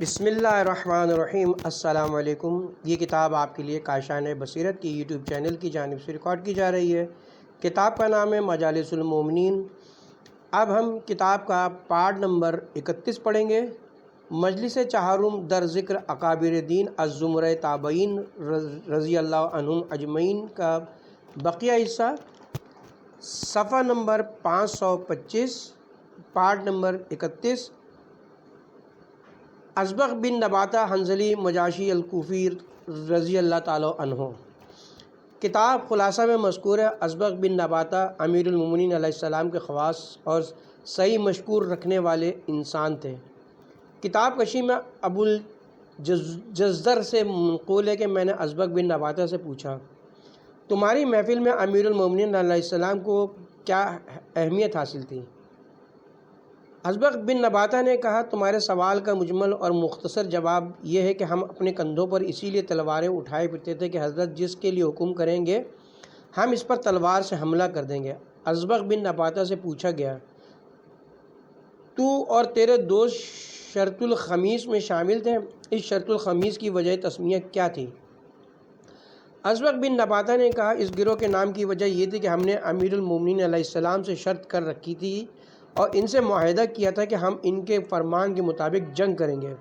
بسم اللہ الرحمن الرحیم۔ السلام علیکم۔ یہ کتاب آپ کے لیے کاشان بصیرت کی یوٹیوب چینل کی جانب سے ریکارڈ کی جا رہی ہے۔ کتاب کا نام ہے مجالس المومنین۔ اب ہم کتاب کا پارٹ نمبر 31 پڑھیں گے۔ مجلس چہارم در ذکر اکابر دین الزمرہ تابعین رضی اللہ عنہم اجمعین کا بقیہ حصہ، صفحہ نمبر 525، پارٹ نمبر 31۔ ازبغ بن نباتہ حنظلی مجاشی الکوفی رضی اللہ تعالیٰ عنہ۔ کتاب خلاصہ میں مذکور ہے ازبغ بن نباتہ امیر المومنین علیہ السلام کے خواص اور صحیح مشکور رکھنے والے انسان تھے۔ کتاب کشی میں ابو الجزر سے منقول ہے کہ میں نے ازبغ بن نباتہ سے پوچھا، تمہاری محفل میں امیر المومنین علیہ السلام کو کیا اہمیت حاصل تھی؟ ازبغ بن نباتہ نے کہا، تمہارے سوال کا مجمل اور مختصر جواب یہ ہے کہ ہم اپنے کندھوں پر اسی لیے تلواریں اٹھائے پھرتے تھے کہ حضرت جس کے لیے حکم کریں گے ہم اس پر تلوار سے حملہ کر دیں گے۔ ازبغ بن نباتہ سے پوچھا گیا، تو اور تیرے دوست شرط الخمیس میں شامل تھے، اس شرط الخمیس کی وجہ تسمیہ کیا تھی؟ ازبغ بن نباتہ نے کہا، اس گروہ کے نام کی وجہ یہ تھی کہ ہم نے امیر المومنین علیہ السلام سے شرط کر رکھی تھی اور ان سے معاہدہ کیا تھا کہ ہم ان کے فرمان کے مطابق جنگ کریں گے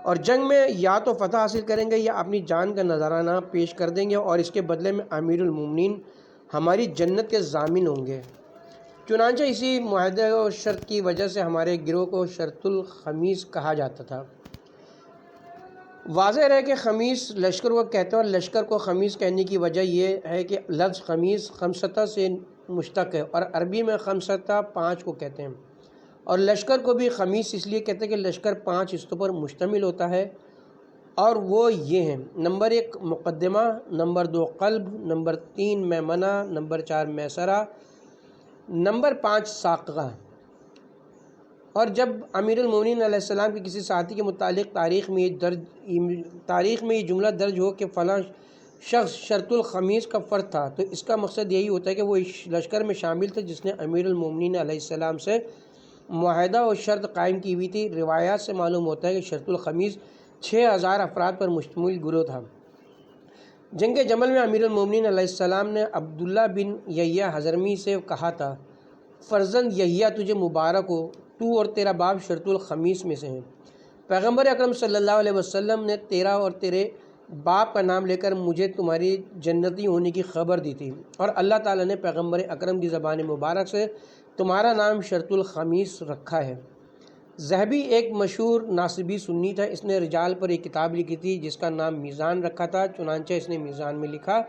اور جنگ میں یا تو فتح حاصل کریں گے یا اپنی جان کا نذرانہ پیش کر دیں گے اور اس کے بدلے میں امیر المومنین ہماری جنت کے ضامن ہوں گے۔ چنانچہ اسی معاہدے اور شرط کی وجہ سے ہمارے گروہ کو شرط الخمیس کہا جاتا تھا۔ واضح رہے کہ خمیس لشکر کو کہتے ہیں اور لشکر کو خمیس کہنے کی وجہ یہ ہے کہ لفظ خمیس خمسطہ سے مشتق ہے اور عربی میں خمسطہ 5 کو کہتے ہیں، اور لشکر کو بھی خمیس اس لیے کہتے ہیں کہ لشکر 5 حصوں پر مشتمل ہوتا ہے، اور وہ یہ ہیں: نمبر 1 مقدمہ، نمبر 2 قلب، نمبر 3 میمنہ، نمبر 4 میسرہ، نمبر 5 ساقہ۔ اور جب امیر المومنین علیہ السلام کے کسی ساتھی کے متعلق تاریخ میں یہ جملہ درج ہو کہ فلاں شخص شرط الخمیس کا فرد تھا، تو اس کا مقصد یہی ہوتا ہے کہ وہ اس لشکر میں شامل تھے جس نے امیر المومنین علیہ السلام سے معاہدہ اور شرط قائم کی ہوئی تھی۔ روایات سے معلوم ہوتا ہے کہ شرط الخمیس 6000 افراد پر مشتمل گروہ تھا۔ جنگ جمل میں امیر المومنین علیہ السلام نے عبداللہ بن یحییٰ حضرمی سے کہا تھا، فرزند یحییٰ تجھے مبارک ہو، تو اور تیرا باپ شرط الخمیس میں سے ہیں۔ پیغمبر اکرم صلی اللہ علیہ وسلم نے تیرا اور تیرے باپ کا نام لے کر مجھے تمہاری جنتی ہونے کی خبر دی تھی، اور اللہ تعالیٰ نے پیغمبر اکرم کی زبان مبارک سے تمہارا نام شرط الخمیس رکھا ہے۔ ذہبی ایک مشہور ناصبی سنی تھا، اس نے رجال پر ایک کتاب لکھی تھی جس کا نام میزان رکھا تھا، چنانچہ اس نے میزان میں لکھا،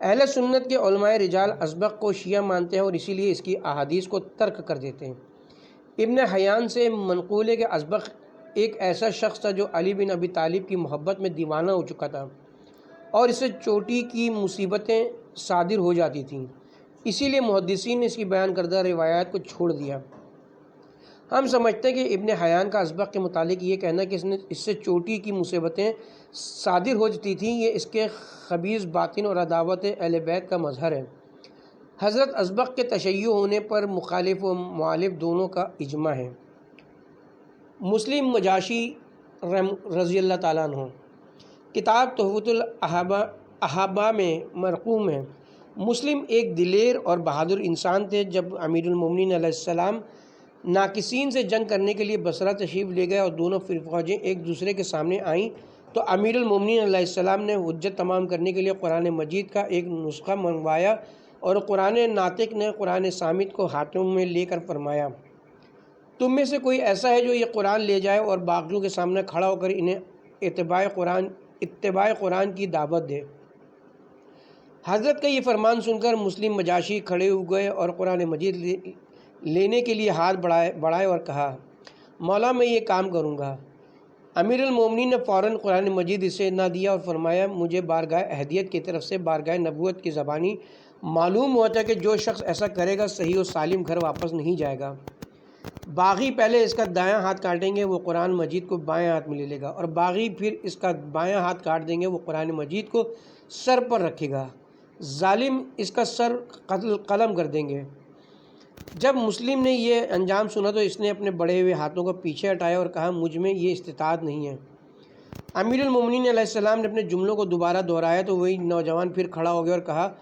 اہل سنت کے علماء رجال ازبغ کو شیعہ مانتے ہیں اور اسی لیے اس کی احادیث کو ترک کر دیتے ہیں۔ ابن حیان سے منقول ہے کہ ازبغ ایک ایسا شخص تھا جو علی بن ابی طالب کی محبت میں دیوانہ ہو چکا تھا اور اس سے چوٹی کی مصیبتیں صادر ہو جاتی تھیں، اسی لیے محدثین نے اس کی بیان کردہ روایات کو چھوڑ دیا۔ ہم سمجھتے ہیں کہ ابن حیان کا ازبغ کے متعلق یہ کہنا کہ اس سے چوٹی کی مصیبتیں صادر ہو جاتی تھیں، یہ اس کے خبیث باطن اور عداوت اہل بیت کا مظہر ہے۔ حضرت ازبغ کے تشیع ہونے پر مخالف و مؤلف دونوں کا اجماع ہے۔ مسلم مجاشی رضی اللہ تعالیٰ عنہ۔ کتاب تحفۃ الاحبہ میں مرقوم ہے، مسلم ایک دلیر اور بہادر انسان تھے۔ جب امیر المومنین علیہ السلام ناقصین سے جنگ کرنے کے لیے بصرہ تشریف لے گئے اور دونوں فوجیں ایک دوسرے کے سامنے آئیں تو امیر المومنین علیہ السلام نے حجت تمام کرنے کے لیے قرآن مجید کا ایک نسخہ منگوایا اور قرآن ناطق نے قرآن صامت کو ہاتھوں میں لے کر فرمایا، تم میں سے کوئی ایسا ہے جو یہ قرآن لے جائے اور باغیوں کے سامنے کھڑا ہو کر انہیں اتباع قرآن کی دعوت دے۔ حضرت کا یہ فرمان سن کر مسلم مجاشی کھڑے ہو گئے اور قرآن مجید لینے کے لیے ہاتھ بڑھائے اور کہا، مولا میں یہ کام کروں گا۔ امیر المومنین نے فوراً قرآن مجید اسے نہ دیا اور فرمایا، مجھے بارگاہ اہدیت کی طرف سے بارگاہ نبوت کی زبانی معلوم ہوتا ہے کہ جو شخص ایسا کرے گا صحیح و سالم گھر واپس نہیں جائے گا۔ باغی پہلے اس کا دایاں ہاتھ کاٹیں گے، وہ قرآن مجید کو بائیں ہاتھ میں لے لے گا، اور باغی پھر اس کا بایاں ہاتھ کاٹ دیں گے، وہ قرآن مجید کو سر پر رکھے گا۔ ظالم اس کا سر قلم کر دیں گے۔ جب مسلم نے یہ انجام سنا تو اس نے اپنے بڑے ہوئے ہاتھوں کو پیچھے ہٹایا اور کہا مجھ میں یہ استطاعت نہیں ہے۔ امیر المومنین علیہ السلام نے اپنے جملوں کو دوبارہ دہرایا تو وہی نوجوان پھر کھڑا ہو گیا اور کہا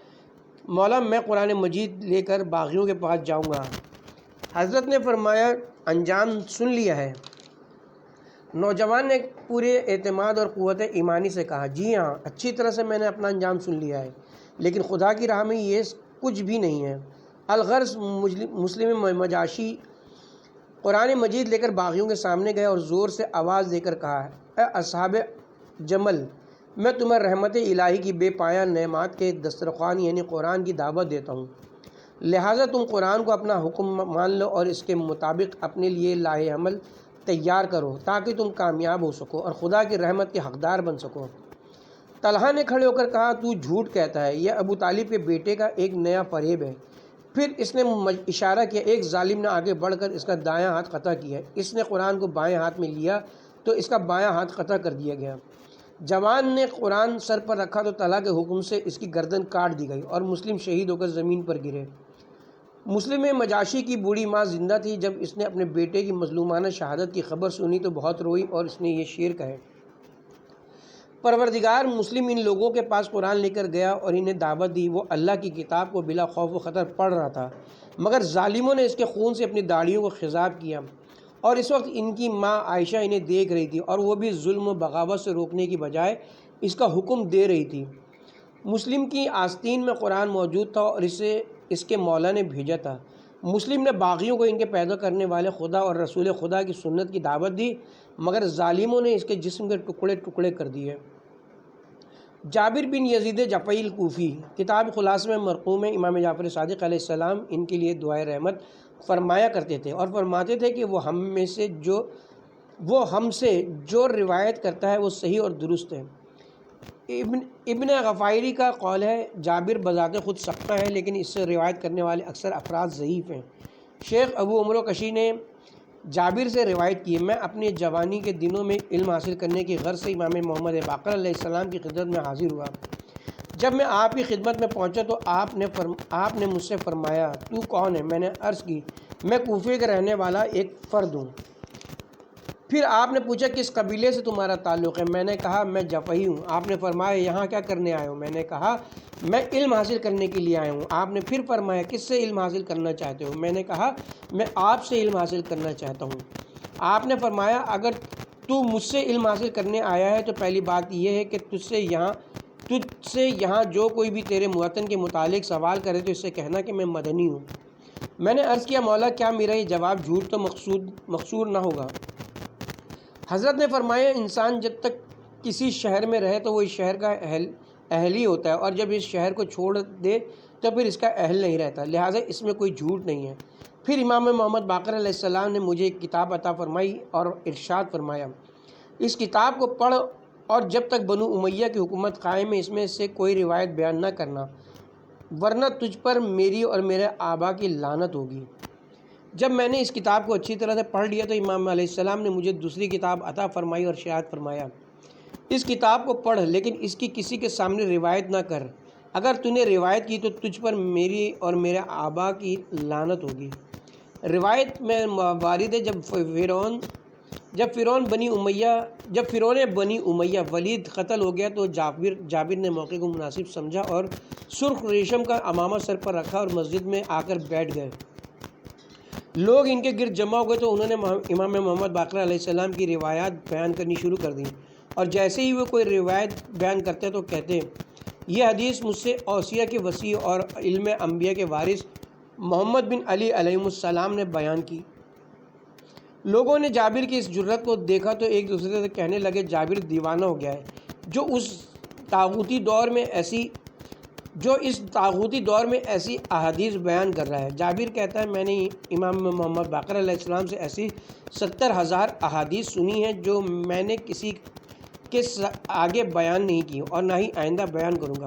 مولا میں قرآن مجید لے کر باغیوں کے پاس جاؤں گا۔ حضرت نے فرمایا انجام سن لیا ہے؟ نوجوان نے پورے اعتماد اور قوت ایمانی سے کہا جی ہاں، اچھی طرح سے میں نے اپنا انجام سن لیا ہے، لیکن خدا کی راہ میں یہ کچھ بھی نہیں ہے۔ الغرض مسلم مجاشی قرآن مجید لے کر باغیوں کے سامنے گئے اور زور سے آواز دے کر کہا اے اصحاب جمل، میں تمہیں رحمت الہی کی بے پایہ نعمات کے دسترخوان یعنی قرآن کی دعوت دیتا ہوں، لہٰذا تم قرآن کو اپنا حکم مان لو اور اس کے مطابق اپنے لیے لاہ عمل تیار کرو تاکہ تم کامیاب ہو سکو اور خدا کی رحمت کے حقدار بن سکو۔ طلحہ نے کھڑے ہو کر کہا تو جھوٹ کہتا ہے، یہ ابو طالب کے بیٹے کا ایک نیا فریب ہے۔ پھر اس نے اشارہ کیا، ایک ظالم نے آگے بڑھ کر اس کا دایاں ہاتھ قطع کیا، اس نے قرآن کو بائیں ہاتھ میں لیا تو اس کا بایاں ہاتھ قطع کر دیا گیا۔ جوان نے قرآن سر پر رکھا تو طلحہ کے حکم سے اس کی گردن کاٹ دی گئی اور مسلم شہید ہو کر زمین پر گرے۔ مسلم مجاشی کی بوڑھی ماں زندہ تھی۔ جب اس نے اپنے بیٹے کی مظلومانہ شہادت کی خبر سنی تو بہت روئی اور اس نے یہ شعر کہے پروردگار مسلم ان لوگوں کے پاس قرآن لے کر گیا اور انہیں دعوت دی، وہ اللہ کی کتاب کو بلا خوف و خطر پڑھ رہا تھا، مگر ظالموں نے اس کے خون سے اپنی داڑھیوں کو خضاب کیا، اور اس وقت ان کی ماں عائشہ انہیں دیکھ رہی تھی اور وہ بھی ظلم و بغاوت سے روکنے کی بجائے اس کا حکم دے رہی تھی۔ مسلم کی آستین میں قرآن موجود تھا اور اسے اس کے مولا نے بھیجا تھا۔ مسلم نے باغیوں کو ان کے پیدا کرنے والے خدا اور رسول خدا کی سنت کی دعوت دی، مگر ظالموں نے اس کے جسم کے ٹکڑے ٹکڑے کر دیے۔ جابر بن یزید جفعی الکوفی کتاب خلاصہ میں مرقوم ہے، امام جعفر صادق علیہ السلام ان کے لیے دعائے رحمت فرمایا کرتے تھے اور فرماتے تھے کہ وہ ہم سے جو روایت کرتا ہے وہ صحیح اور درست ہے۔ ابن غفائری کا قول ہے جابر بذات خود سقہ ہے، لیکن اس سے روایت کرنے والے اکثر افراد ضعیف ہیں۔ شیخ ابو عمرو کشی نے جابر سے روایت کی، میں اپنی جوانی کے دنوں میں علم حاصل کرنے کی غرض سے امام محمد باقر علیہ السلام کی خدمت میں حاضر ہوا۔ جب میں آپ کی خدمت میں پہنچا تو آپ نے مجھ سے فرمایا تو کون ہے؟ میں نے عرض کی میں کوفے کا رہنے والا ایک فرد ہوں۔ پھر آپ نے پوچھا کس قبیلے سے تمہارا تعلق ہے؟ میں نے کہا میں جفعی ہوں۔ آپ نے فرمایا یہاں کیا کرنے آئے ہو؟ میں نے کہا میں علم حاصل کرنے کے لیے آیا ہوں۔ آپ نے پھر فرمایا کس سے علم حاصل کرنا چاہتے ہو؟ میں نے کہا میں آپ سے علم حاصل کرنا چاہتا ہوں۔ آپ نے فرمایا اگر تو مجھ سے علم حاصل کرنے آیا ہے تو پہلی بات یہ ہے کہ تجھ سے یہاں جو کوئی بھی تیرے موطن کے متعلق سوال کرے تو اس سے کہنا کہ میں مدنی ہوں۔ میں نے عرض کیا مولا کیا میرا یہ جواب جھوٹ تو مقصور نہ ہوگا؟ حضرت نے فرمایا انسان جب تک کسی شہر میں رہے تو وہ اس شہر کا اہل ہی ہوتا ہے، اور جب اس شہر کو چھوڑ دے تو پھر اس کا اہل نہیں رہتا، لہٰذا اس میں کوئی جھوٹ نہیں ہے۔ پھر امام محمد باقر علیہ السلام نے مجھے ایک کتاب عطا فرمائی اور ارشاد فرمایا اس کتاب کو پڑھ اور جب تک بنو امیہ کی حکومت قائم ہے اس میں سے کوئی روایت بیان نہ کرنا، ورنہ تجھ پر میری اور میرے آبا کی لعنت ہوگی۔ جب میں نے اس کتاب کو اچھی طرح سے پڑھ لیا تو امام علیہ السلام نے مجھے دوسری کتاب عطا فرمائی اور ارشاد فرمایا اس کتاب کو پڑھ لیکن اس کی کسی کے سامنے روایت نہ کر، اگر تو نے روایت کی تو تجھ پر میری اور میرے آبا کی لعنت ہوگی۔ روایت میں وارد ہے جب فرعون بنی امیہ ولید قتل ہو گیا تو جابر نے موقع کو مناسب سمجھا اور سرخ ریشم کا عمامہ سر پر رکھا اور مسجد میں آ کر بیٹھ گئے۔ لوگ ان کے گرد جمع ہو گئے تو انہوں نے امام محمد باقر علیہ السلام کی روایات بیان کرنی شروع کر دیں، اور جیسے ہی وہ کوئی روایت بیان کرتے تو کہتے یہ حدیث مجھ سے اوصیہ کے وسیع اور علم انبیاء کے وارث محمد بن علی علیہ السلام نے بیان کی۔ لوگوں نے جابر کی اس جرت کو دیکھا تو ایک دوسرے سے کہنے لگے جابر دیوانہ ہو گیا ہے جو اس طاغوتی دور میں ایسی احادیث بیان کر رہا ہے۔ جابر کہتا ہے میں نے امام محمد باقر علیہ السلام سے ایسی 70,000 احادیث سنی ہیں جو میں نے کسی کے آگے بیان نہیں کی اور نہ ہی آئندہ بیان کروں گا۔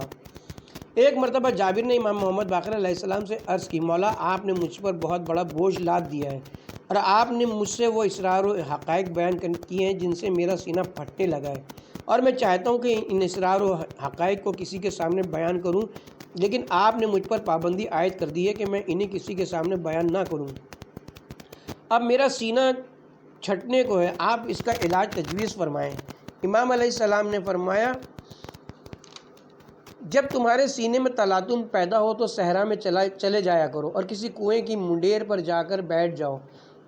ایک مرتبہ جابر نے امام محمد باقر علیہ السلام سے عرض کی مولا آپ نے مجھ پر بہت بڑا بوجھ لاد دیا ہے اور آپ نے مجھ سے وہ اسرار و حقائق بیان کیے ہیں جن سے میرا سینہ پھٹنے لگا ہے۔ اور میں چاہتا ہوں کہ ان اسرار و حقائق کو کسی کے سامنے بیان کروں، لیکن آپ نے مجھ پر پابندی عائد کر دی ہے کہ میں انہیں کسی کے سامنے بیان نہ کروں۔ اب میرا سینہ چھٹنے کو ہے، آپ اس کا علاج تجویز فرمائیں۔ امام علیہ السلام نے فرمایا، جب تمہارے سینے میں تلاطم پیدا ہو تو صحرا میں چلے جایا کرو اور کسی کنویں کی منڈیر پر جا کر بیٹھ جاؤ،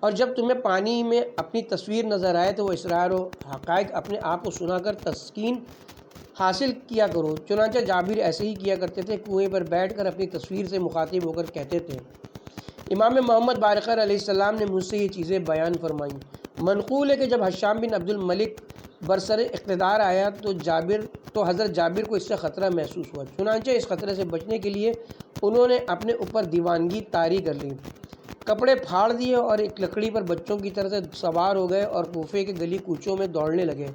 اور جب تمہیں پانی میں اپنی تصویر نظر آئے تو وہ اسرار و حقائق اپنے آپ کو سنا کر تسکین حاصل کیا کرو۔ چنانچہ جابر ایسے ہی کیا کرتے تھے، کنویں پر بیٹھ کر اپنی تصویر سے مخاطب ہو کر کہتے تھے۔ امام محمد باقر علیہ السلام نے مجھ سے یہ چیزیں بیان فرمائیں۔ منقول ہے کہ جب حشام بن عبد الملک برسر اقتدار آیا تو حضرت جابر کو اس سے خطرہ محسوس ہوا، چنانچہ اس خطرے سے بچنے کے لیے انہوں نے اپنے اوپر دیوانگی طاری کر لی، کپڑے پھاڑ دیے اور ایک لکڑی پر بچوں کی طرح سے سوار ہو گئے اور کوفے کے گلی کوچوں میں دوڑنے لگے۔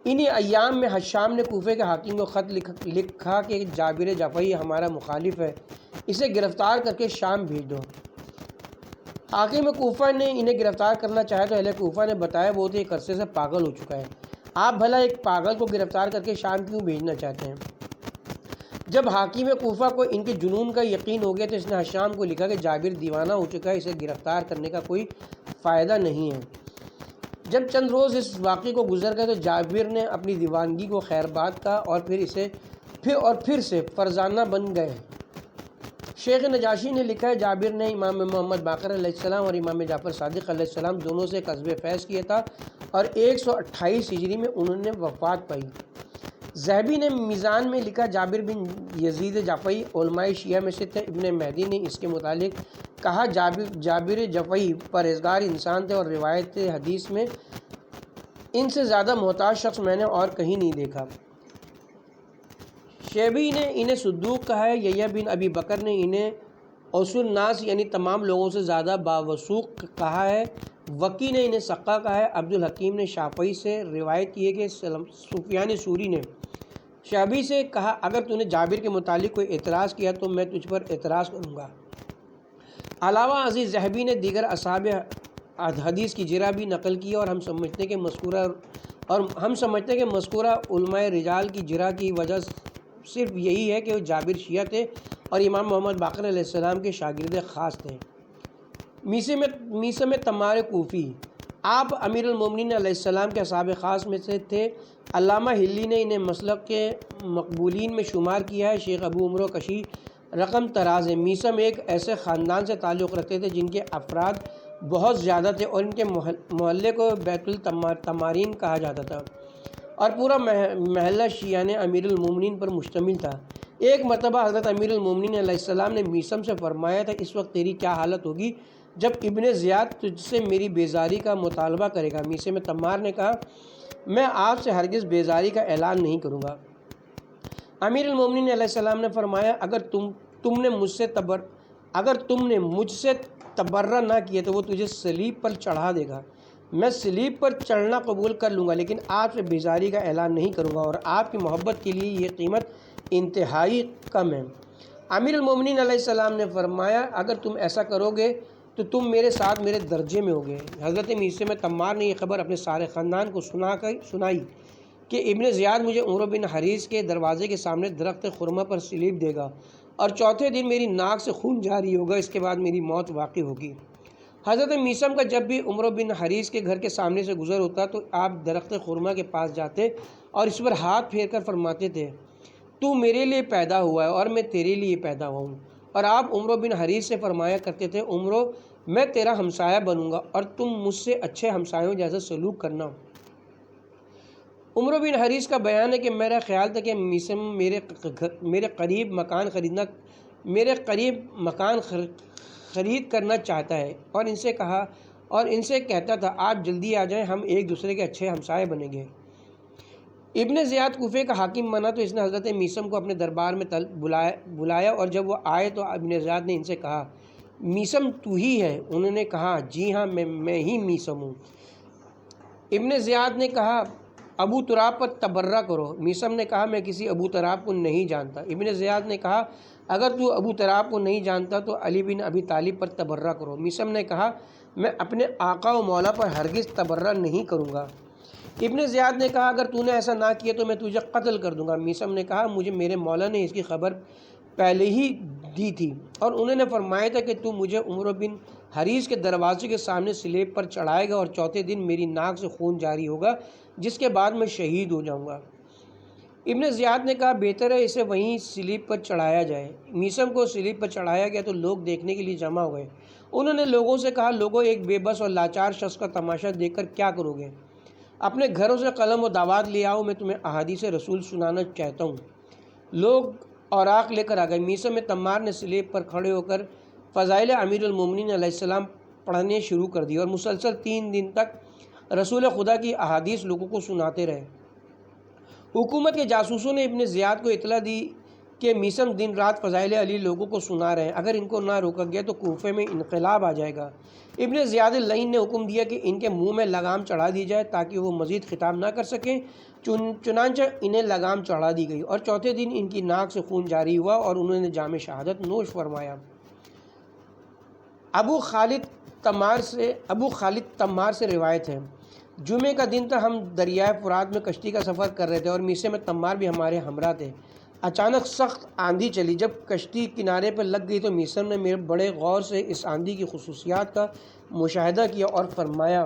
انہی ایام میں حشام نے کوفے کے حاکم کو خط لکھا کہ جابر جفعی ہمارا مخالف ہے، اسے گرفتار کر کے شام بھیج دو۔ حاکم کوفہ نے انہیں گرفتار کرنا چاہا تو اہل کوفہ نے بتایا وہ تو ایک عرصے سے پاگل ہو چکا ہے، آپ بھلا ایک پاگل کو گرفتار کر کے شام کیوں بھیجنا چاہتے ہیں؟ جب حاکم کوفہ کو ان کے جنون کا یقین ہو گیا تو اس نے حشام کو لکھا کہ جابر دیوانہ ہو چکا ہے، اسے گرفتار کرنے کا کوئی فائدہ نہیں ہے۔ جب چند روز اس واقعے کو گزر گئے تو جابر نے اپنی دیوانگی کو خیر بات کہا اور پھر سے فرزانہ بن گئے۔ شیخ نجاشی نے لکھا ہے، جابر نے امام محمد باقر علیہ السلام اور امام جعفر صادق علیہ السلام دونوں سے قصب فیض کیا تھا اور 128 ہجری میں انہوں نے وفات پائی۔ ذہبی نے میزان میں لکھا، جابر بن یزید جعفری علماء شیعہ میں سے تھے۔ ابن مہدی نے اس کے متعلق کہا، جابر جعفری پرہیزگار انسان تھے اور روایت حدیث میں ان سے زیادہ محتاج شخص میں نے اور کہیں نہیں دیکھا۔ شیبی نے انہیں صدوق کہا ہے، یحییٰ بن ابی بکر نے انہیں اوس الناس یعنی تمام لوگوں سے زیادہ باوثوق کہا ہے۔ وکی نے انہیں ثقہ کہا ہے۔ عبد الحکیم نے شافعی سے روایت کی ہے کہ سفیان ثوری نے شعبی سے کہا، اگر تو نے جابر کے متعلق کوئی اعتراض کیا تو میں تجھ پر اعتراض کروں گا۔ علاوہ ازیں ذہبی نے دیگر اصحاب حدیث کی جرح بھی نقل کی اور ہم سمجھتے ہیں کہ مذکورہ علماء رجال کی جرح کی وجہ صرف یہی ہے کہ وہ جابر شیعہ تھے اور امام محمد باقر علیہ السلام کے شاگرد خاص تھے۔ میثم تمار کوفی، آپ امیر المومنین علیہ السلام کے اصحاب خاص میں سے تھے۔ علامہ ہلی نے انہیں مسلک کے مقبولین میں شمار کیا ہے۔ شیخ ابو عمرو کشی رقم طراز ہے۔ میثم ایک ایسے خاندان سے تعلق رکھتے تھے جن کے افراد بہت زیادہ تھے اور ان کے محلے کو بیت التمارین کہا جاتا تھا اور پورا محلہ شیعہ امیر المومنین پر مشتمل تھا۔ ایک مرتبہ حضرت امیر المومنین علیہ السلام نے میثم سے فرمایا تھا، اس وقت تیری کیا حالت ہوگی جب ابن زیاد تجھ سے میری بیزاری کا مطالبہ کرے گا؟ میثم تمار نے کہا، میں آپ سے ہرگز بیزاری کا اعلان نہیں کروں گا۔ امیر المومنین علیہ السلام نے فرمایا، اگر تم نے مجھ سے تبرہ نہ کیا تو وہ تجھے صلیب پر چڑھا دے گا۔ میں صلیب پر چڑھنا قبول کر لوں گا لیکن آپ سے بیزاری کا اعلان نہیں کروں گا اور آپ کی محبت کے لیے یہ قیمت انتہائی کم ہے۔ امیر المومنین علیہ السلام نے فرمایا، اگر تم ایسا کرو گے تو تم میرے ساتھ میرے درجے میں ہوگے۔ حضرت میثم تمار نے یہ خبر اپنے سارے خاندان کو سنائی کہ ابن زیاد مجھے عمرو بن حریث کے دروازے کے سامنے درخت خرما پر صلیب دے گا اور چوتھے دن میری ناک سے خون جاری ہوگا، اس کے بعد میری موت واقع ہوگی۔ حضرت میثم کا جب بھی عمرو بن حریث کے گھر کے سامنے سے گزر ہوتا تو آپ درخت خرما کے پاس جاتے اور اس پر ہاتھ پھیر کر فرماتے تھے، تو میرے لیے پیدا ہوا ہے اور میں تیرے لیے پیدا ہوا ہوں۔ اور آپ عمرو بن حریث سے فرمایا کرتے تھے، عمرو میں تیرا ہمسایہ بنوں گا اور تم مجھ سے اچھے ہمسایوں جیسا سلوک کرنا۔ عمرو بن حریث کا بیان ہے کہ میرا خیال تھا کہ میثم میرے قریب مکان خرید کرنا چاہتا ہے اور ان سے کہتا تھا، آپ جلدی آ جائیں، ہم ایک دوسرے کے اچھے ہمسائے بنیں گے۔ ابن زیاد کوفے کا حاکم بنا تو اس نے حضرت میثم کو اپنے دربار میں بلایا اور جب وہ آئے تو ابن زیاد نے ان سے کہا، میثم تو ہی ہے؟ انہوں نے کہا، جی ہاں میں ہی میثم ہوں۔ ابن زیاد نے کہا، ابو تراب پر تبرہ کرو۔ میثم نے کہا، میں کسی ابو تراب کو نہیں جانتا۔ ابن زیاد نے کہا، اگر تو ابو تراب کو نہیں جانتا تو علی بن ابی طالب پر تبرہ کرو۔ میثم نے کہا، میں اپنے آقا و مولا پر ہرگز تبرہ نہیں کروں گا۔ ابن زیاد نے کہا اگر تو نے ایسا نہ کیا تو میں تجھے قتل کر دوں گا۔ میثم نے کہا مجھے میرے مولا نے اس کی خبر پہلے ہی دی تھی اور انہوں نے فرمایا تھا کہ تو مجھے عمرو بن حریث کے دروازے کے سامنے سلیب پر چڑھائے گا اور چوتھے دن میری ناک سے خون جاری ہوگا، جس کے بعد میں شہید ہو جاؤں گا۔ ابن زیاد نے کہا بہتر ہے اسے وہیں سلیب پر چڑھایا جائے۔ میثم کو سلیب پر چڑھایا گیا تو لوگ دیکھنے کے لیے جمع ہوئے۔ انہوں نے لوگوں سے کہا لوگوں ایک بے بس اور لاچار شخص کا تماشا دیکھ کر کیا کرو گے؟ اپنے گھروں سے قلم و دعوات لے آؤ، میں تمہیں احادیث رسول سنانا چاہتا ہوں۔ لوگ اوراق لے کر آ گئے۔ میثم تمار نے سلیب پر کھڑے ہو کر فضائل امیر المومنین علیہ السلام پڑھنے شروع کر دی اور مسلسل 3 دن تک رسول خدا کی احادیث لوگوں کو سناتے رہے۔ حکومت کے جاسوسوں نے ابن زیاد کو اطلاع دی کہ میثم دن رات فضائل علی لوگوں کو سنا رہے ہیں، اگر ان کو نہ روکا گیا تو کوفے میں انقلاب آ جائے گا۔ ابن زیاد اللعین نے حکم دیا کہ ان کے منہ میں لگام چڑھا دی جائے تاکہ وہ مزید خطاب نہ کر سکیں۔ چنانچہ انہیں لگام چڑھا دی گئی اور چوتھے دن ان کی ناک سے خون جاری ہوا اور انہوں نے جام شہادت نوش فرمایا۔ ابو خالد تمار سے روایت ہے، جمعے کا دن تھا، ہم دریائے فرات میں کشتی کا سفر کر رہے تھے اور میثم تمار بھی ہمارے ہمراہ تھے۔ اچانک سخت آندھی چلی، جب کشتی کنارے پر لگ گئی تو میثم نے میرے بڑے غور سے اس آندھی کی خصوصیات کا مشاہدہ کیا اور فرمایا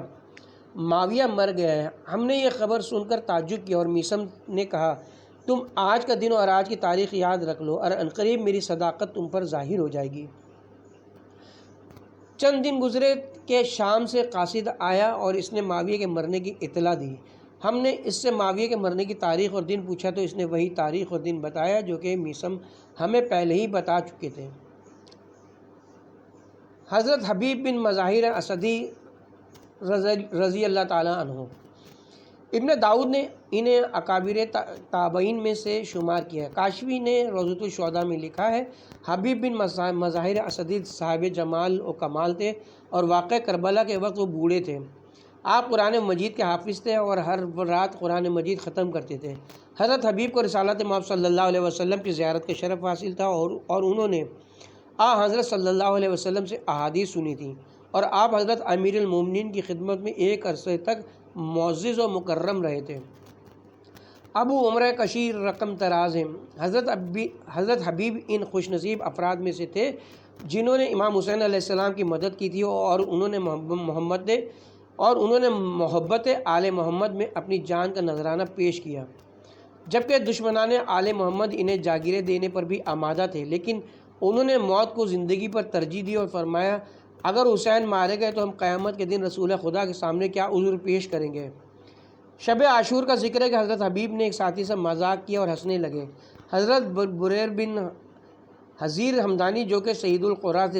معاویہ مر گیا ہے۔ ہم نے یہ خبر سن کر تعجب کیا اور میثم نے کہا تم آج کا دن اور آج کی تاریخ یاد رکھ لو اور عنقریب میری صداقت تم پر ظاہر ہو جائے گی۔ چند دن گزرے کہ شام سے قاصد آیا اور اس نے معاویہ کے مرنے کی اطلاع دی۔ ہم نے اس سے معاویہ کے مرنے کی تاریخ اور دن پوچھا تو اس نے وہی تاریخ اور دن بتایا جو کہ میثم ہمیں پہلے ہی بتا چکے تھے۔ حضرت حبیب بن مظاہر اسدی رضی اللہ تعالیٰ عنہ، ابن داؤد نے انہیں اکابر تابعین میں سے شمار کیا ہے۔ کاشفی نے روضۃ الشہداء میں لکھا ہے حبیب بن مظاہر اسدی صاحب جمال و کمال تھے اور واقع کربلا کے وقت وہ بوڑھے تھے۔ آپ قرآن مجید کے حافظ تھے اور ہر رات قرآن مجید ختم کرتے تھے۔ حضرت حبیب کو رسالت مآب صلی اللہ علیہ وسلم کی زیارت کا شرف حاصل تھا اور انہوں نے حضرت صلی اللہ علیہ وسلم سے احادیث سنی تھی اور آپ حضرت امیر المومنین کی خدمت میں ایک عرصے تک معزز و مکرم رہے تھے۔ ابو عمرہ کشیر رقم طراز ہیں۔ حضرت حبیب ان خوش نصیب افراد میں سے تھے جنہوں نے امام حسین علیہ السلام کی مدد کی تھی اور انہوں نے محبت آل محمد میں اپنی جان کا نذرانہ پیش کیا، جبکہ دشمنان آل محمد انہیں جاگیریں دینے پر بھی آمادہ تھے، لیکن انہوں نے موت کو زندگی پر ترجیح دی اور فرمایا اگر حسین مارے گئے تو ہم قیامت کے دن رسول خدا کے سامنے کیا عذر پیش کریں گے۔ شب عاشور کا ذکر ہے کہ حضرت حبیب نے ایک ساتھی سے مذاق کیا اور ہنسنے لگے۔ حضرت بریر بن حزیر ہمدانی جو کہ سید القرات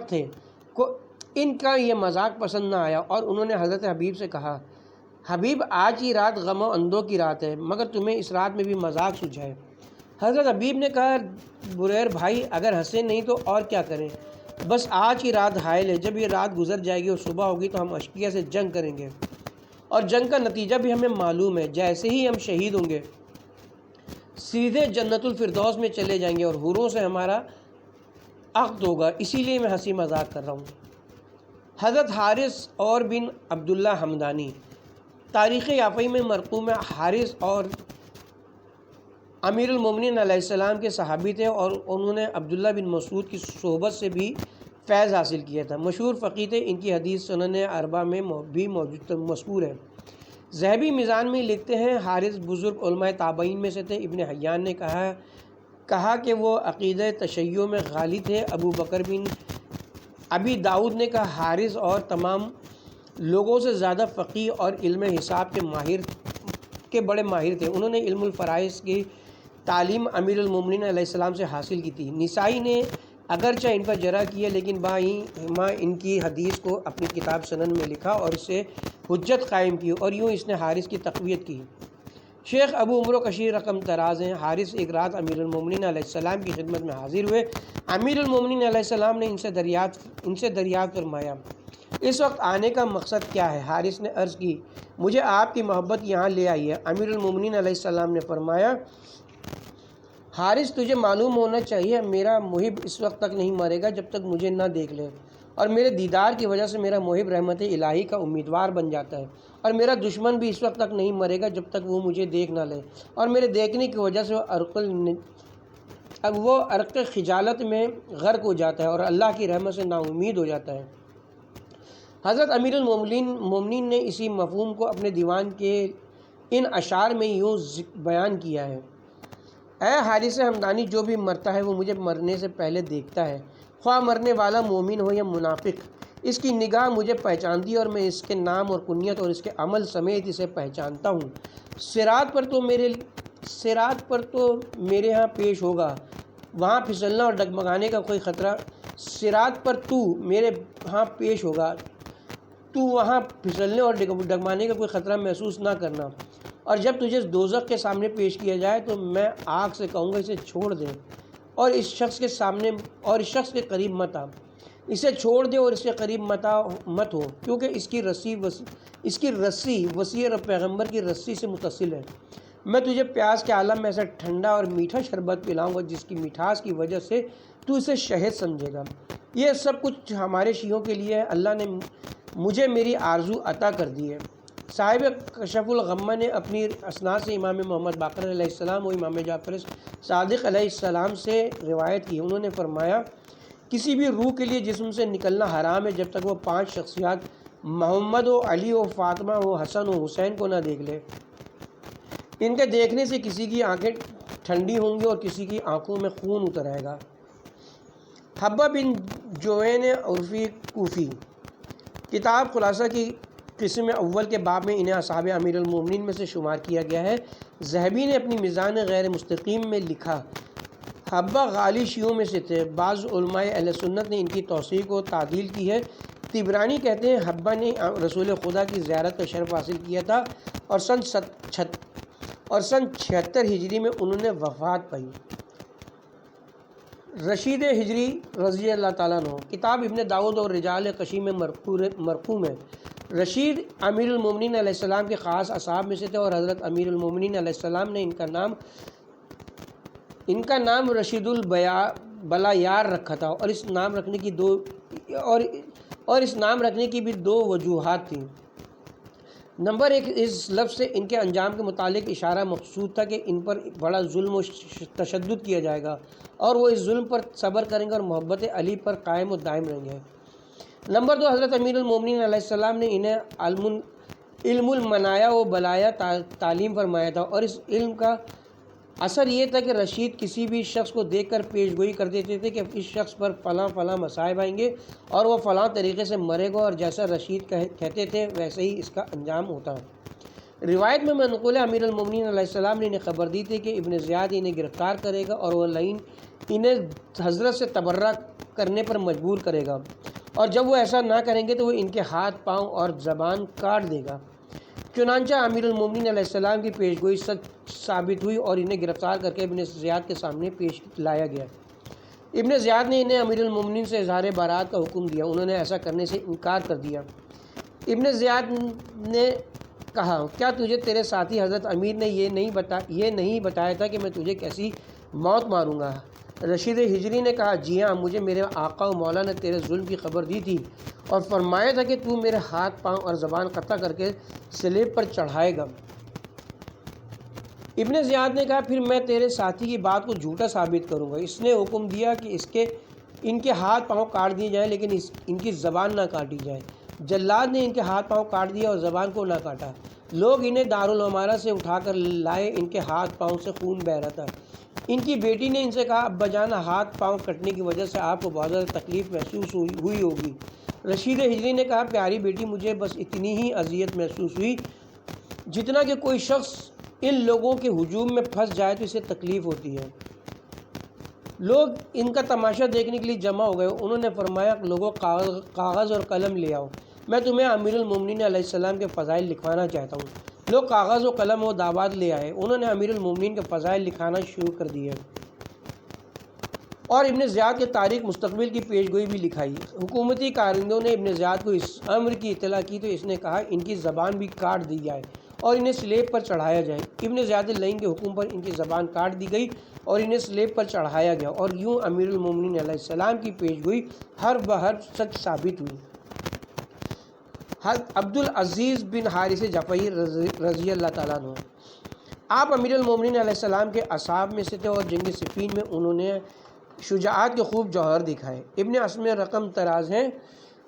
تھے کو ان کا یہ مذاق پسند نہ آیا اور انہوں نے حضرت حبیب سے کہا حبیب آج کی رات غم و اندو کی رات ہے، مگر تمہیں اس رات میں بھی مذاق سوجھائے۔ حضرت حبیب نے کہا بریر بھائی اگر ہنسے نہیں تو اور کیا کریں، بس آج کی رات حائل ہے، جب یہ رات گزر جائے گی اور صبح ہوگی تو ہم اشقیہ سے جنگ کریں گے اور جنگ کا نتیجہ بھی ہمیں معلوم ہے، جیسے ہی ہم شہید ہوں گے سیدھے جنت الفردوس میں چلے جائیں گے اور حوروں سے ہمارا عقد ہوگا، اسی لیے میں ہنسی مذاق کر رہا ہوں۔ حضرت حارث اور بن عبداللہ حمدانی، تاریخ یافعی میں مرقوم حارث اور امیر المومنین علیہ السلام کے صحابی تھے اور انہوں نے عبداللہ بن مسعود کی صحبت سے بھی فیض حاصل کیا تھا۔ مشہور فقیہ تھے، ان کی حدیث سنن اربعہ میں بھی مذکور ہے۔ ذہبی میزان میں لکھتے ہیں حارث بزرگ علماء تابعین میں سے تھے۔ ابن حیان نے کہا کہ وہ عقیدہ تشیع میں غالی تھے۔ ابو بکر بن ابی داؤد نے کہا حارث اور تمام لوگوں سے زیادہ فقیہ اور علم حساب کے بڑے ماہر تھے۔ انہوں نے علم الفرائض کی تعلیم امیر المومنین علیہ السلام سے حاصل کی تھی۔ نسائی نے اگرچہ ان پر جرح کیا لیکن باہما ان کی حدیث کو اپنی کتاب سنن میں لکھا اور اس سے حجت قائم کی اور یوں اس نے حارث کی تقویت کی۔ شیخ ابو عمرو کشیر رقم طراز ہیں۔ حارث ایک رات امیر المومنین علیہ السلام کی خدمت میں حاضر ہوئے۔ امیر المومنین علیہ السلام نے ان سے دریافت فرمایا اس وقت آنے کا مقصد کیا ہے؟ حارث نے عرض کی مجھے آپ کی محبت یہاں لے آئی ہے۔ امیر المومنین علیہ السلام نے فرمایا حارث تجھے معلوم ہونا چاہیے میرا محب اس وقت تک نہیں مرے گا جب تک مجھے نہ دیکھ لے، اور میرے دیدار کی وجہ سے میرا محب رحمت الہی کا امیدوار بن جاتا ہے، اور میرا دشمن بھی اس وقت تک نہیں مرے گا جب تک وہ مجھے دیکھ نہ لے، اور میرے دیکھنے کی وجہ سے وہ عرق خجالت میں غرق ہو جاتا ہے اور اللہ کی رحمت سے نا امید ہو جاتا ہے۔ حضرت امیر المومنین نے اسی مفہوم کو اپنے دیوان کے ان اشعار میں یوں بیان کیا ہے: اے حارث ہمدانی، جو بھی مرتا ہے وہ مجھے مرنے سے پہلے دیکھتا ہے، خواہ مرنے والا مومن ہو یا منافق، اس کی نگاہ مجھے پہچانتی ہے اور میں اس کے نام اور کنیت اور اس کے عمل سمیت اسے پہچانتا ہوں۔ صراط پر تو میرے ہاں پیش ہوگا، وہاں پھسلنا اور ڈگمگانے کا کوئی خطرہ، صراط پر تو میرے ہاں پیش ہوگا، تو وہاں پھسلنے اور ڈگمانے کا کوئی خطرہ محسوس نہ کرنا، اور جب تجھے دوزخ کے سامنے پیش کیا جائے تو میں آگ سے کہوں گا اسے چھوڑ دے اور اس شخص کے قریب مت آ، اسے چھوڑ دے اور اس کے قریب مت ہو، کیونکہ اس کی رسی وسیع پیغمبر کی رسی سے متصل ہے۔ میں تجھے پیاس کے عالم میں ایسا ٹھنڈا اور میٹھا شربت پلاؤں گا جس کی مٹھاس کی وجہ سے تو اسے شہد سمجھے گا۔ یہ سب کچھ ہمارے شیعوں کے لیے ہے، اللہ نے مجھے میری آرزو عطا کر دی ہے۔ صاحب کشف الغمہ نے اپنی اسناد سے امام محمد باقر علیہ السلام و امام جعفر صادق علیہ السلام سے روایت کی، انہوں نے فرمایا: کسی بھی روح کے لیے جسم سے نکلنا حرام ہے جب تک وہ 5 شخصیات محمد و علی و فاطمہ و حسن و حسین کو نہ دیکھ لے۔ ان کے دیکھنے سے کسی کی آنکھیں ٹھنڈی ہوں گی اور کسی کی آنکھوں میں خون اتر آئے گا۔ حبہ بن جوین عرفی کوفی، کتاب خلاصہ کی قسم اول کے باب میں انہیں اصحاب امیر المومنین میں سے شمار کیا گیا ہے۔ ذہبی نے اپنی میزان غیر مستقیم میں لکھا: حبہ غالی شیعوں میں سے تھے، بعض علماء اہل سنت نے ان کی توثیق و تعدیل کی ہے۔ طبرانی کہتے ہیں حبہ نے رسول خدا کی زیارت کا شرف حاصل کیا تھا اور سن 76 ہجری میں انہوں نے وفات پائی۔ رشید ہجری رضی اللہ تعالیٰ عنہ، کتاب ابن داؤد اور رجال قشی میں مرقوم ہے۔ رشید امیر المومنین علیہ السلام کے خاص اصحاب میں سے تھے اور حضرت امیر المومنین علیہ السلام نے ان کا نام رشید البلایار رکھا تھا، اور اس نام رکھنے کی بھی 2 وجوہات تھیں۔ نمبر 1، اس لفظ سے ان کے انجام کے متعلق اشارہ مقصود تھا کہ ان پر بڑا ظلم و تشدد کیا جائے گا اور وہ اس ظلم پر صبر کریں گے اور محبت علی پر قائم و دائم رہیں گے۔ نمبر 2، حضرت امیر المومنین علیہ السلام نے انہیں علم المنایا و بلایا تعلیم فرمایا تھا، اور اس علم کا اثر یہ تھا کہ رشید کسی بھی شخص کو دیکھ کر پیش گوئی کر دیتے تھے کہ اس شخص پر فلاں مصائب آئیں گے اور وہ فلاں طریقے سے مرے گا، اور جیسا رشید کہتے تھے ویسے ہی اس کا انجام ہوتا ہے۔ روایت میں منقول امیر المومنین علیہ السلام نے انہیں خبر دی تھی کہ ابن زیاد انہیں گرفتار کرے گا اور وہ لعین انہیں حضرت سے تبرہ کرنے پر مجبور کرے گا، اور جب وہ ایسا نہ کریں گے تو وہ ان کے ہاتھ پاؤں اور زبان کاٹ دے گا۔ چنانچہ امیر المومنین علیہ السلام کی پیش گوئی سچ ثابت ہوئی اور انہیں گرفتار کر کے ابن زیاد کے سامنے پیش لایا گیا۔ ابن زیاد نے انہیں امیر المومنین سے اظہار برات کا حکم دیا، انہوں نے ایسا کرنے سے انکار کر دیا۔ ابن زیاد نے کہا: کیا تجھے تیرے ساتھی حضرت امیر نے یہ نہیں بتایا تھا کہ میں تجھے کیسی موت ماروں گا؟ رشید ہجری نے کہا: جی ہاں، مجھے میرے آقا و مولا نے تیرے ظلم کی خبر دی تھی اور فرمایا تھا کہ تو میرے ہاتھ پاؤں اور زبان قطع کر کے صلیب پر چڑھائے گا۔ ابن زیاد نے کہا: پھر میں تیرے ساتھی کی بات کو جھوٹا ثابت کروں گا۔ اس نے حکم دیا کہ ان کے ہاتھ پاؤں کاٹ دیے جائیں لیکن ان کی زبان نہ کاٹی جائے۔ جلاد نے ان کے ہاتھ پاؤں کاٹ دیا اور زبان کو نہ کاٹا۔ لوگ انہیں دارالعمارہ سے اٹھا کر لائے، ان کے ہاتھ پاؤں سے خون بہہ رہا تھا۔ ان کی بیٹی نے ان سے کہا: ابا جان، ہاتھ پاؤں کٹنے کی وجہ سے آپ کو بہت زیادہ تکلیف محسوس ہوئی ہوگی۔ رشید ہجری نے کہا: پیاری بیٹی، مجھے بس اتنی ہی اذیت محسوس ہوئی جتنا کہ کوئی شخص ان لوگوں کے ہجوم میں پھنس جائے تو اسے تکلیف ہوتی ہے۔ لوگ ان کا تماشا دیکھنے کے لیے جمع ہو گئے۔ انہوں نے فرمایا: لوگوں، کاغذ اور قلم لے آؤ، میں تمہیں امیر المومنین علیہ السلام کے فضائل لکھوانا چاہتا ہوں۔ لوگ کاغذ و قلم و دعوات لے آئے، انہوں نے امیر المومنین کے فضائل لکھانا شروع کر دیے اور ابن زیاد کے تاریخ مستقبل کی پیش گوئی بھی لکھائی۔ حکومتی کارندوں نے ابن زیاد کو اس امر کی اطلاع کی تو اس نے کہا: ان کی زبان بھی کاٹ دی جائے اور انہیں سلیب پر چڑھایا جائے۔ ابن زیاد اللعین کے حکم پر ان کی زبان کاٹ دی گئی اور انہیں سلیب پر چڑھایا گیا، اور یوں امیر المومنین علیہ السلام کی پیشگوئی حرف بحرف سچ ثابت ہوئی۔ حضرت عبدالعزیز بن حارث جعفری رضی اللہ تعالیٰ عنہ، آپ امیر المومنین علیہ السلام کے اصحاب میں سے تھے اور جنگ صفین میں انہوں نے شجاعت کے خوب جوہر دکھائے۔ ابن اسم رقم تراز ہیں،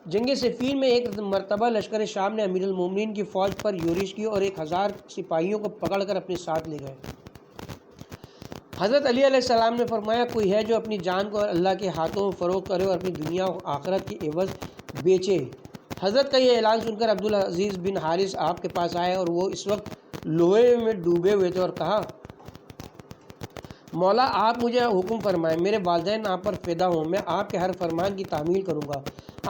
جنگ صفین میں ایک مرتبہ لشکر شام نے امیر المومنین کی فوج پر یورش کی اور 1000 سپاہیوں کو پکڑ کر اپنے ساتھ لے گئے۔ حضرت علی علیہ السلام نے فرمایا، کوئی ہے جو اپنی جان کو اللہ کے ہاتھوں میں فروخت کرے اور اپنی دنیا و آخرت کی عوض بیچے؟ حضرت کا یہ اعلان سن کر عبدالعزیز بن حارث آپ کے پاس آئے اور وہ اس وقت لوہے میں ڈوبے ہوئے تھے، اور کہا، مولا آپ مجھے حکم فرمائیں، میرے والدین آپ پر فدا ہوں، میں آپ کے ہر فرمان کی تعمیل کروں گا۔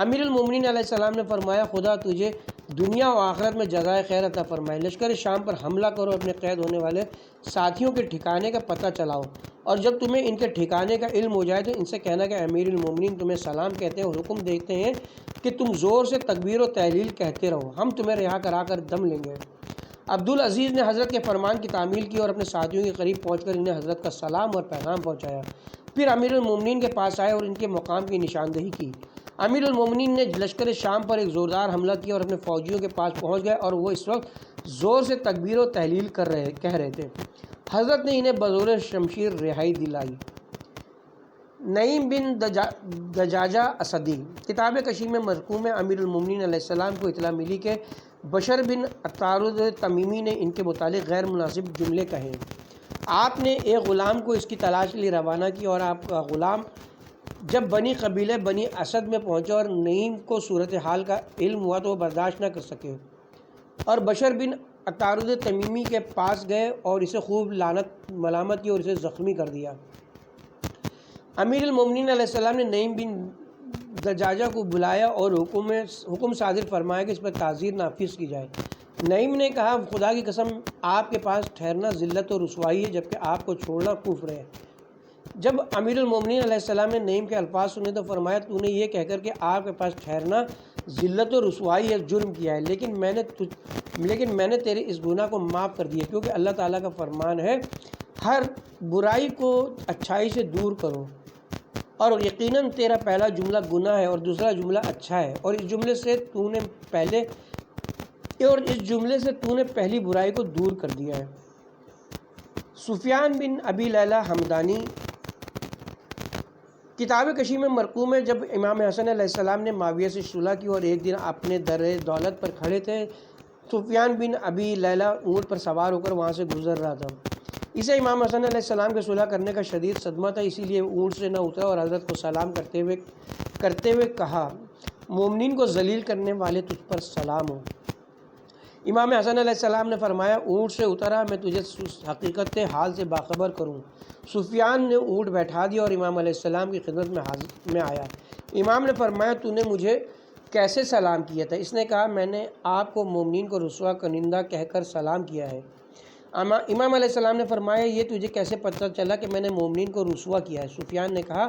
امیر المومنین علیہ السلام نے فرمایا، خدا تجھے دنیا و آخرت میں جزائے خیر عطا فرمائے۔ لشکر شام پر حملہ کرو، اپنے قید ہونے والے ساتھیوں کے ٹھکانے کا پتہ چلاؤ، اور جب تمہیں ان کے ٹھکانے کا علم ہو جائے تو ان سے کہنا کہ امیر المومنین تمہیں سلام کہتے ہیں اور حکم دیتے ہیں کہ تم زور سے تکبیر و تحلیل کہتے رہو، ہم تمہیں رہا کرا کر دم لیں گے۔ عبدالعزیز نے حضرت کے فرمان کی تعمیل کی اور اپنے ساتھیوں کے قریب پہنچ کر انہیں حضرت کا سلام اور پیغام پہنچایا۔ پھر امیر المومنین کے پاس آئے اور ان کے مقام کی نشاندہی کی۔ امیر المومنین نے لشکر شام پر ایک زوردار حملہ کیا اور اپنے فوجیوں کے پاس پہنچ گئے، اور وہ اس وقت زور سے تکبیر و تحلیل کہہ رہے تھے۔ حضرت نے انہیں بزور شمشیر رہائی دلائی۔ نعیم بن دجاجہ اسدی، کتاب کشی میں مرقوم ہے، امیر المومنین علیہ السلام کو اطلاع ملی کہ بشر بن عطارد تمیمی نے ان کے متعلق غیر مناسب جملے کہے۔ آپ نے ایک غلام کو اس کی تلاش کے لیے روانہ کیا، اور آپ کا غلام جب بنی قبیلہ بنی اسد میں پہنچا اور نعیم کو صورتحال کا علم ہوا تو وہ برداشت نہ کر سکے اور بشر بن عطارد تمیمی کے پاس گئے اور اسے خوب لعنت ملامت کی اور اسے زخمی کر دیا۔ امیر المومنین علیہ السلام نے نعیم بن دجاجہ کو بلایا اور حکم صادر فرمایا کہ اس پر تعزیر نافذ کی جائے۔ نعیم نے کہا، خدا کی قسم آپ کے پاس ٹھہرنا ذلت و رسوائی ہے، جبکہ آپ کو چھوڑنا کفر ہے۔ جب امیر المومنین علیہ السلام نے نعیم کے الفاظ سنے تو فرمایا، تو نے یہ کہہ کر کہ آپ کے پاس ٹھہرنا ذلت و رسوائی ہے جرم کیا ہے، لیکن میں نے تیرے اس گناہ کو معاف کر دیا، کیونکہ اللہ تعالیٰ کا فرمان ہے، ہر برائی کو اچھائی سے دور کرو، اور یقیناً تیرا پہلا جملہ گناہ ہے اور دوسرا جملہ اچھا ہے، اور اس جملے سے تو نے پہلی برائی کو دور کر دیا ہے۔ سفیان بن ابی لیلہ ہمدانی، کتاب کشی میں مرقوم ہے، جب امام حسن علیہ السلام نے معاویہ سے صلح کی اور ایک دن اپنے در دولت پر کھڑے تھے، سفیان بن ابی لیلہ اونٹ پر سوار ہو کر وہاں سے گزر رہا تھا۔ اسے امام حسن علیہ السلام کے صلح کرنے کا شدید صدمہ تھا، اسی لیے اونٹ سے نہ اترا اور حضرت کو سلام کرتے ہوئے کہا، مومنین کو ذلیل کرنے والے تجھ پر سلام ہو۔ امام حسن علیہ السلام نے فرمایا، اونٹ سے اترا، میں تجھے حقیقت حال سے باخبر کروں۔ سفیان نے اونٹ بیٹھا دیا اور امام علیہ السلام کی خدمت میں آیا۔ امام نے فرمایا، تو نے مجھے کیسے سلام کیا تھا؟ اس نے کہا، میں نے آپ کو مومنین کو رسوا کنندہ کہہ کر سلام کیا ہے۔ امام علیہ السلام نے فرمایا، یہ تجھے کیسے پتہ چلا کہ میں نے مومنین کو رسوا کیا ہے؟ سفیان نے کہا،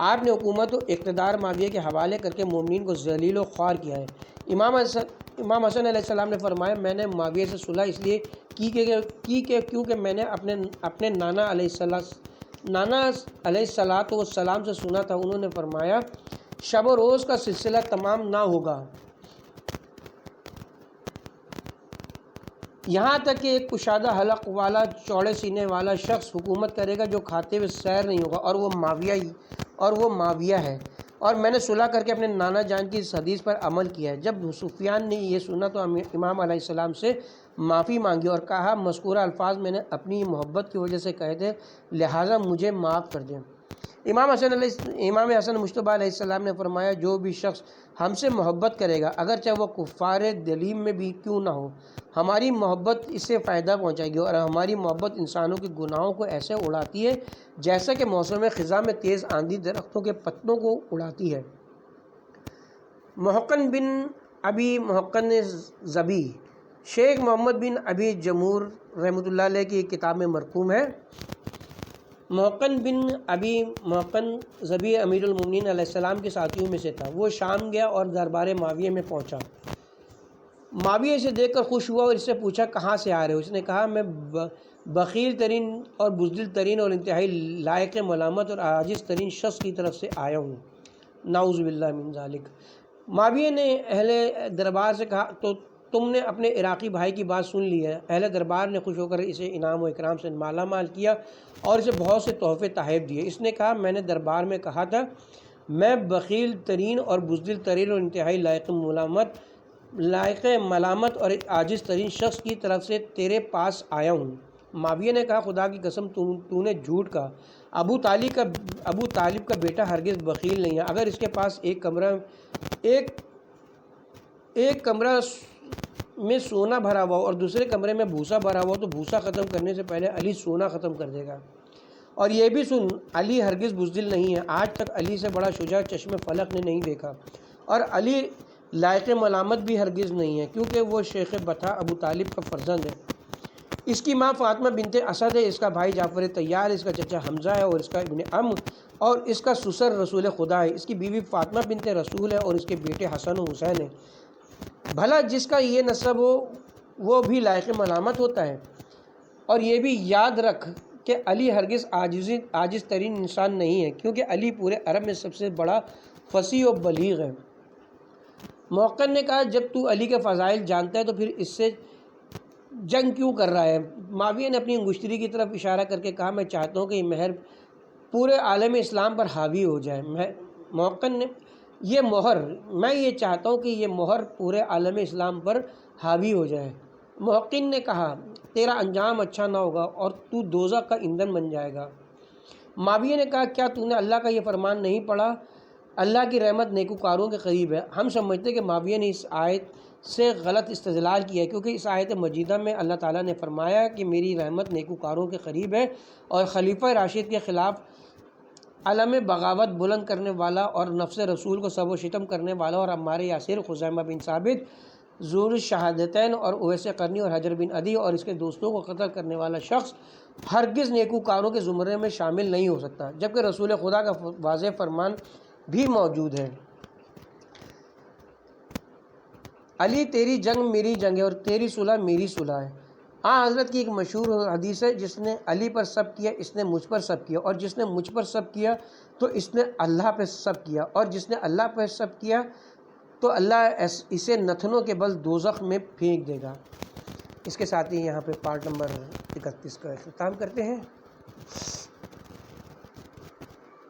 آپ نے حکومت و اقتدار معاویہ کے حوالے کر کے مومنین کو ذلیل و خوار کیا ہے۔ امام حسن علیہ السلام نے فرمایا، میں نے معاویہ سے صلح اس لیے کی کہ کیونکہ میں نے اپنے نانا علیہ السلام سے سنا تھا، انہوں نے فرمایا، شب و روز کا سلسلہ تمام نہ ہوگا یہاں تک کہ ایک کشادہ حلق والا چوڑے سینے والا شخص حکومت کرے گا جو کھاتے ہوئے سیر نہیں ہوگا، اور وہ معاویہ ہے، اور میں نے صلح کر کے اپنے نانا جان کی اس حدیث پر عمل کیا ہے۔ جب سفیان نے یہ سنا تو امام علیہ السلام سے معافی مانگی اور کہا، مذکورہ الفاظ میں نے اپنی محبت کی وجہ سے کہے تھے، لہٰذا مجھے معاف کر دیں۔ امام حسن مجتبیٰ علیہ السلام نے فرمایا، جو بھی شخص ہم سے محبت کرے گا اگرچہ وہ کفار دلیم میں بھی کیوں نہ ہو، ہماری محبت اسے فائدہ پہنچائے گی، اور ہماری محبت انسانوں کے گناہوں کو ایسے اڑاتی ہے جیسا کہ موسم خزاں میں تیز آندھی درختوں کے پتوں کو اڑاتی ہے۔ محقن بن ابی محقن زبی، شیخ محمد بن ابی جمور رحمۃ اللہ علیہ کی ایک کتاب میں مرقوم ہے، محقن بن ابی محقن زبی امیر المومنین علیہ السلام کے ساتھیوں میں سے تھا۔ وہ شام گیا اور دربار معاویہ میں پہنچا۔ معاویہ اسے دیکھ کر خوش ہوا اور اس سے پوچھا کہاں سے آ رہے ہو؟ اس نے کہا میں بخیل ترین اور بزدل ترین اور انتہائی لائق ملامت اور عاجز ترین شخص کی طرف سے آیا ہوں، نعوذ باللہ من ذالک۔ معاویہ نے اہل دربار سے کہا تو تم نے اپنے عراقی بھائی کی بات سن لی ہے۔ اہل دربار نے خوش ہو کر اسے انعام و اکرام سے مالا مال کیا اور اسے بہت سے تحفے تحائف دیے۔ اس نے کہا میں نے دربار میں کہا تھا میں بخیل ترین اور بزدل ترین اور انتہائی لائق ملامت اور عاجز ترین شخص کی طرف سے تیرے پاس آیا ہوں۔ معاویہ نے کہا خدا کی قسم تو نے جھوٹ کہا، ابو طالب کا بیٹا ہرگز بخیل نہیں ہے۔ اگر اس کے پاس ایک کمرہ میں سونا بھرا ہوا اور دوسرے کمرے میں بھوسا بھرا ہوا تو بھوسا ختم کرنے سے پہلے علی سونا ختم کر دے گا۔ اور یہ بھی سن، علی ہرگز بزدل نہیں ہے، آج تک علی سے بڑا شجاع چشم فلک نے نہیں دیکھا، اور علی لائق ملامت بھی ہرگز نہیں ہے کیونکہ وہ شیخ بطحہ ابو طالب کا فرزند ہے۔ اس کی ماں فاطمہ بنت اسد ہے، اس کا بھائی جعفر طیار، اس کا چچا حمزہ ہے اور اس کا ابن عم اور اس کا سسر رسول خدا ہے، اس کی بیوی فاطمہ بنت رسول ہے اور اس کے بیٹے حسن و حسین ہیں۔ بھلا جس کا یہ نسب ہو وہ بھی لائق ملامت ہوتا ہے۔ اور یہ بھی یاد رکھ کہ علی ہرگز عاجز ترین انسان نہیں ہے کیونکہ علی پورے عرب میں سب سے بڑا فصیح و بلیغ ہے۔ موقن نے کہا جب تو علی کے فضائل جانتا ہے تو پھر اس سے جنگ کیوں کر رہا ہے؟ معاویہ نے اپنی انگشتری کی طرف اشارہ کر کے کہا میں چاہتا ہوں کہ یہ مہر پورے عالم اسلام پر حاوی ہو جائے۔ موقن نے میں یہ چاہتا ہوں کہ یہ مہر پورے عالم اسلام پر حاوی ہو جائے۔ محقن نے کہا تیرا انجام اچھا نہ ہوگا اور تو دوزخ کا ایندھن بن جائے گا۔ معاویہ نے کہا کیا تو نے اللہ کا یہ فرمان نہیں پڑھا اللہ کی رحمت نیکوکاروں کے قریب ہے؟ ہم سمجھتے کہ معاویہ نے اس آیت سے غلط استدلال کیا ہے کیونکہ اس آیت مجیدہ میں اللہ تعالیٰ نے فرمایا کہ میری رحمت نیکوکاروں کے قریب ہے، اور خلیفہ راشد کے خلاف علم بغاوت بلند کرنے والا اور نفس رسول کو سب و شتم کرنے والا اور عمار یاسر، خزیمہ بن ثابت، ذو الشہادتین اور اویس قرنی اور حجر بن عدی اور اس کے دوستوں کو قتل کرنے والا شخص ہرگز نیکوکاروں کے زمرے میں شامل نہیں ہو سکتا، جبکہ رسول خدا کا واضح فرمان بھی موجود ہے علی تیری جنگ میری جنگ ہے اور تیری صلح میری صلح ہے۔ حضرت کی ایک مشہور حدیث ہے جس نے علی پر سب کیا اس نے مجھ پر سب کیا، اور جس نے مجھ پر سب کیا تو اس نے اللہ پہ سب کیا، اور جس نے اللہ پہ سب کیا تو اللہ اسے نتنوں کے بل دوزخ میں پھینک دے گا۔ اس کے ساتھ ہی یہاں پہ پارٹ نمبر 31 کا اختتام کرتے ہیں۔